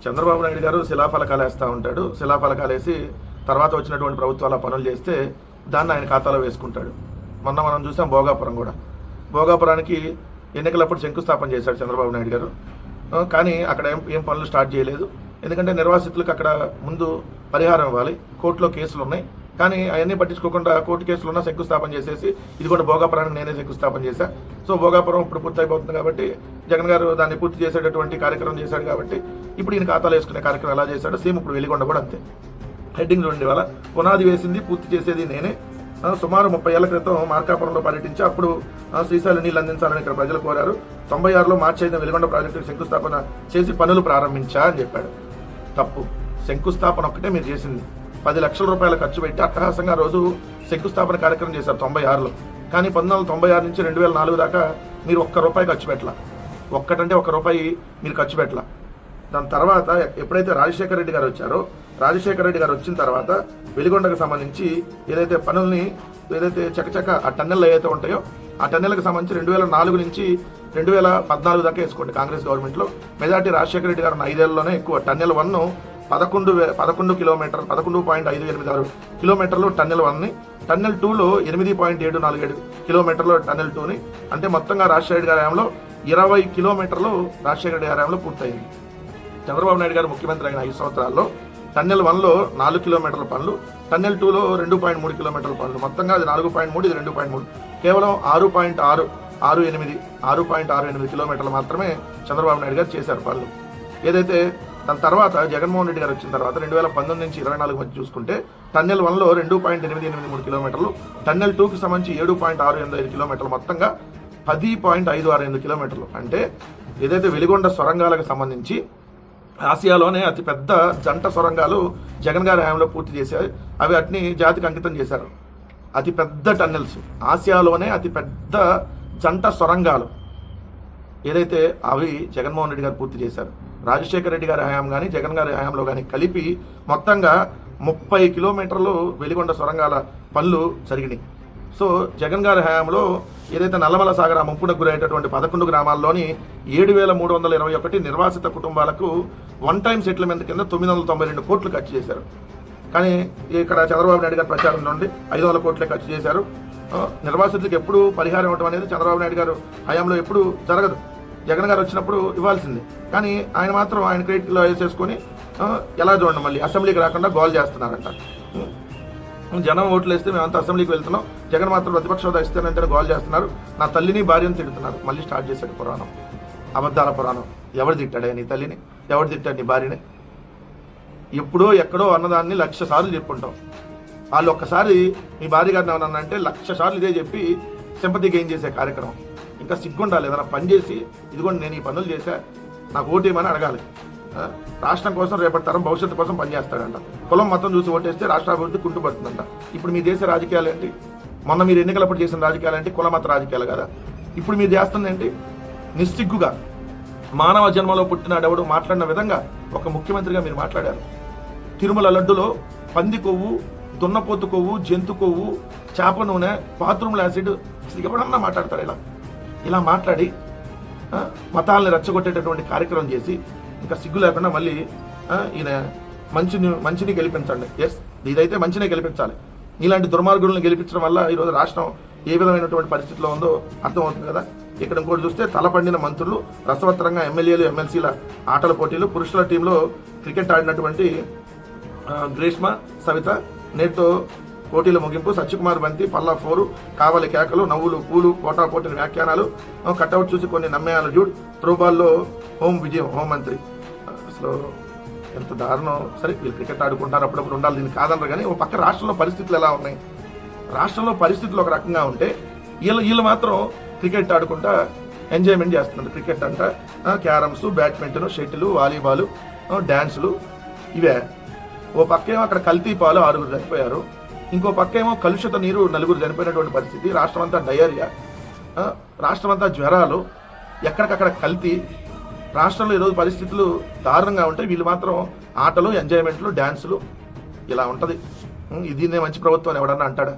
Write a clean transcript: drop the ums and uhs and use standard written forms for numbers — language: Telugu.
చంద్రబాబు నాయుడు గారు శిలాఫలకాలు వేస్తూ ఉంటాడు. శిలాఫలకాలు వేసి తర్వాత వచ్చినటువంటి ప్రభుత్వాల పనులు చేస్తే దాన్ని ఆయన ఖాతాలో వేసుకుంటాడు. మొన్న మనం చూసాం భోగాపురం కూడా. భోగాపురానికి ఎన్నికలప్పుడు శంకుస్థాపన చేశాడు చంద్రబాబు నాయుడు గారు. కానీ అక్కడ ఏం పనులు స్టార్ట్ చేయలేదు. ఎందుకంటే నిర్వాసితులకు అక్కడ ముందు పరిహారం ఇవ్వాలి. కోర్టులో కేసులు ఉన్నాయి. కానీ అవన్నీ పట్టించుకోకుండా కోర్టు కేసులు ఉన్నా శంకుస్థాపన చేసేసి ఇది కూడా భోగాపురానికి నేనే శంకుస్థాపన చేశా. సో భోగాపురం ఇప్పుడు పూర్తి అయిపోతుంది కాబట్టి జగన్ గారు దాన్ని పూర్తి చేసేటటువంటి కార్యక్రమం చేశాడు కాబట్టి ఇప్పుడు ఈయన ఖాతాలో వేసుకునే కార్యక్రమం ఎలా చేశాడు. సేమ్ ఇప్పుడు వెలిగొండ కూడా అంతే. హెడ్డింగ్ చూడండి, వాళ్ళ పునాది వేసింది పూర్తి చేసేది నేనే. సుమారు 30 ఏళ్ల క్రితం మార్కాపురంలో పర్యటించి అప్పుడు శ్రీశైలం నీళ్ళు అందించాలని ఇక్కడ ప్రజలు కోరారు. 96లో మార్చి 5న వెలిగొండ ప్రాజెక్టుకు శంకుస్థాపన చేసి పనులు ప్రారంభించా అని చెప్పాడు. తప్పు. శంకుస్థాపన ఒక్కటే మీరు చేసింది. 10 లక్షల రూపాయలు ఖర్చు పెట్టి అట్టహాసంగా రోజు శంకుస్థాపన కార్యక్రమం చేశారు 96లో. కానీ 1996 నుంచి 2004 దాకా మీరు ₹1 ఖర్చు పెట్టాల. ఒక్కటంటే ₹1 మీరు ఖర్చు పెట్టాల. దాని తర్వాత ఎప్పుడైతే రాజశేఖర రెడ్డి గారు వచ్చారో, రాజశేఖర రెడ్డి గారు వచ్చిన తర్వాత వెలిగొండకు సంబంధించి ఏదైతే పనుల్ని ఏదైతే చకచక ఆ టన్నెళ్ళు ఏదైతే ఉంటాయో ఆ టన్నెలకు సంబంధించి 2004 నుంచి 2014 దాకా వేసుకోండి. కాంగ్రెస్ గవర్నమెంట్లో మెజార్టీ రాజశేఖర రెడ్డి గారు 5 ఏళ్లలోనే ఎక్కువ. టన్నెల్ 1 11 కిలోమీటర్ 11.586 కిలోమీటర్లు టన్నెల్ 1ని, టన్నెల్ 2లో 8.747 కిలోమీటర్లు టన్నెల్ 2ని. అంటే మొత్తంగా రాజశేఖర రెడ్డి గారి హయాంలో 20 కిలోమీటర్లు రాజశేఖర రెడ్డి గారి హయాంలో పూర్తయింది. చంద్రబాబు నాయుడు గారు ముఖ్యమంత్రి అయిన 5 సంవత్సరాల్లో టన్నెల్ 1లో 4 కిలోమీటర్ల పనులు, టన్నెల్ 2లో 2.3 కిలోమీటర్ల పనులు. మొత్తంగా అది 4.3, ఇది 2.3. కేవలం 6.68 కిలోమీటర్లు మాత్రమే చంద్రబాబు నాయుడు గారు చేశారు పనులు. ఏదైతే దాని తర్వాత జగన్మోహన్ రెడ్డి గారు వచ్చిన తర్వాత 2019 నుంచి 24 మధ్య చూసుకుంటే టన్నెల్ 1లో 2.883 కిలోమీటర్లు, టన్నెల్ 2కి సంబంధించి 7.685 కిలోమీటర్లు, మొత్తంగా 10.565 కిలోమీటర్లు. అంటే ఏదైతే వెలిగొండ సొరంగాలకు సంబంధించి ఆసియాలోనే అతిపెద్ద జంట సొరంగాలు జగన్ గారి హయాంలో పూర్తి చేశారు. అవి వాటిని జాతికి అంకితం చేశారు. అతిపెద్ద టన్నెల్స్, ఆసియాలోనే అతిపెద్ద జంట సొరంగాలు ఏదైతే అవి జగన్మోహన్ రెడ్డి గారు పూర్తి చేశారు. రాజశేఖర రెడ్డి గారి హయాం కానీ జగన్ గారి హయాంలో కానీ కలిపి మొత్తంగా 30 కిలోమీటర్లు వెలిగొండ సొరంగాల పనులు జరిగినాయి. సో జగన్ గారి హయాంలో ఏదైతే నల్లమల సాగర ముంపునకు గురయ్యేటటువంటి 11 గ్రామాల్లోని 7,321 నిర్వాసిత కుటుంబాలకు వన్ టైం సెటిల్మెంట్ కింద 992 కోట్లు ఖర్చు చేశారు. కానీ ఇక్కడ చంద్రబాబు నాయుడు గారి ప్రచారం నుండి 500 కోట్లే ఖర్చు చేశారు. నిర్వాసితులకు ఎప్పుడు పరిహారం ఇవ్వడం అనేది చంద్రబాబు నాయుడు గారు హయాంలో ఎప్పుడు జరగదు. జగన్ గారు వచ్చినప్పుడు ఇవ్వాల్సింది. కానీ ఆయన మాత్రం ఆయన క్రెడిట్లో వేసేసుకొని ఎలా చూడండి, మళ్ళీ అసెంబ్లీకి రాకుండా గోల్ చేస్తున్నారంట. జనం ఓట్లు వేస్తే మేమంతా అసెంబ్లీకి వెళ్తున్నాం, జగన్ మాత్రం ప్రతిపక్ష హోదా ఇస్తేనంటే గోల్ చేస్తున్నారు, నా తల్లిని భార్యను తిడుతున్నారు. మళ్ళీ స్టార్ట్ చేశాడు పురాణం, అబద్ధాల పురాణం. ఎవరు తిట్టాడే నీ తల్లిని, ఎవరు తిట్టాడు నీ భార్యని? ఎప్పుడో ఎక్కడో అన్నదాన్ని 1,00,000 సార్లు చెప్పుకుంటాం. వాళ్ళు ఒక్కసారి మీ భార్య గారిని ఏమన్నా అంటే 1,00,000 సార్లు ఇదే చెప్పి సింపతి గెయిన్ చేసే కార్యక్రమం. ఇంకా సిగ్గుండాలి. ఏదైనా పని చేసి ఇదిగోండి నేను ఈ పనులు చేశా, నాకు ఓటేమని అడగాలి. రాష్ట్రం కోసం రేపటి తరం భవిష్యత్తు కోసం పనిచేస్తాడంట. కులం మొత్తం చూసి ఓటేస్తే రాష్ట్ర అభివృద్ధి కుంటుపడుతుందంట. ఇప్పుడు మీ దేశ రాజకీయాలు ఏంటి? మొన్న మీరు ఎన్నికలప్పుడు చేసిన రాజకీయాలు ఏంటి? కులమత రాజకీయాలు కదా. ఇప్పుడు మీరు చేస్తుంది ఏంటి? నిస్సిగ్గుగా మానవ జన్మలో పుట్టినాడెవడు మాట్లాడిన విధంగా ఒక ముఖ్యమంత్రిగా మీరు మాట్లాడారు. తిరుమల లడ్డులో పంది కొవ్వు, దున్నపోతు కొవ్వు, జంతు కొవ్వు, చేప నూనె, బాత్రూమ్ల యాసిడ్, ఎవడన్నా మాట్లాడతారు? ఇలా మాట్లాడి మతాలని రెచ్చగొట్టేటటువంటి కార్యక్రమం చేసి ఇంకా సిగ్గు లేకుండా మళ్ళీ ఈయన మంచిని గెలిపించండి. ఎస్, ఇదైతే మంచినే గెలిపించాలి. ఇలాంటి దుర్మార్గులను గెలిపించడం వల్ల ఈరోజు రాష్ట్రం ఏ విధమైనటువంటి పరిస్థితిలో ఉందో అర్థమవుతుంది కదా. ఇక్కడ ఇంకోటి చూస్తే తలపండిన మంత్రులు, రసవత్తరంగా ఎమ్మెల్యేలు ఎమ్మెల్సీల ఆటల పోటీలు. పురుషుల టీంలో క్రికెట్ ఆడినటువంటి గ్రీష్మ, సవిత నేటితో పోటీల ముగింపు. సత్యకుమార్ బంతి, పల్లా 4, కావలి కేకలు, నవ్వులు, పూలు, పోటాపోటీల వ్యాఖ్యానాలు, కట్అవుట్ చూసి కొన్ని నమ్మేయాల జూడ్, త్రోబాల్లో హోం విజయం హోంమంత్రి. అసలు ఎంత దారుణం. సరే వీళ్ళు క్రికెట్ ఆడుకుంటారు, అప్పుడప్పుడు ఉండాలి, దీన్ని కాదనరు. కానీ ఒక పక్క రాష్ట్రంలో పరిస్థితులు ఎలా ఉన్నాయి? రాష్ట్రంలో పరిస్థితులు ఒక రకంగా ఉంటే వీళ్ళు మాత్రం క్రికెట్ ఆడుకుంటా ఎంజాయ్మెంట్ చేస్తున్నారు. క్రికెట్ అంట క్యారమ్స్, బ్యాడ్మింటన్, షటిల్, వాలీబాల్, డ్యాన్సులు ఇవే. ఓ పక్కేమో అక్కడ కల్తీ పాలు 6 చనిపోయారు, ఇంకో పక్కేమో కలుషిత నీరు 4 చనిపోయినటువంటి పరిస్థితి. రాష్ట్రమంతా డయేరియా, రాష్ట్రమంతా జ్వరాలు, ఎక్కడికక్కడ కల్తీ. రాష్ట్రంలో ఈరోజు పరిస్థితులు దారుణంగా ఉంటాయి. వీళ్ళు మాత్రం ఆటలు, ఎంజాయ్మెంట్లు, డ్యాన్సులు, ఇలా ఉంటుంది. దీన్నే మంచి ప్రభుత్వం ఎవడన్నా అంటాడా?